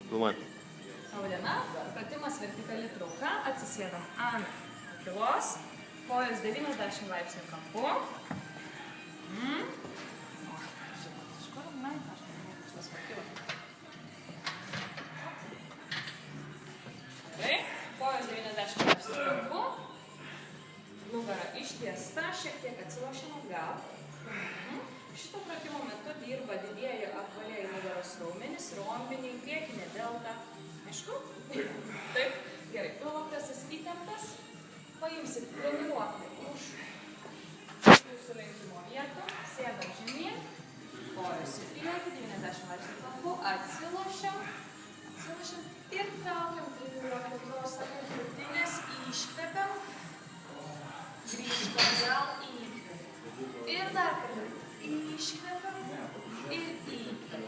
Filmuojam. Labadiena, pratimas vertikali trauka, atsisėdam ant pakylos, kojos 90 laipsnių kampu. Gerai, kojos 90 laipsnių kampu, nugara ištiesta, šiek tiek atsilošiam atgal. Šito pratimo metu dirba didieji apvaliai nugaros raumenys, rombiniai, priekinė delta. Aišku? Taip. Gerai, pilvopresas įtemptas. Paimsit treniruoklį už jūsų lenkimo vietų. Sėdam žemyn. Kojos į priekį, 90 laipsnių kampu. Atsilošiam. Ir traukiam treniruoklį krosą ir krūtinės. Iškvepiam. Grįžtam gal įkvepiam. Ir dar kartą. Iškvepiam ir įkvepiam.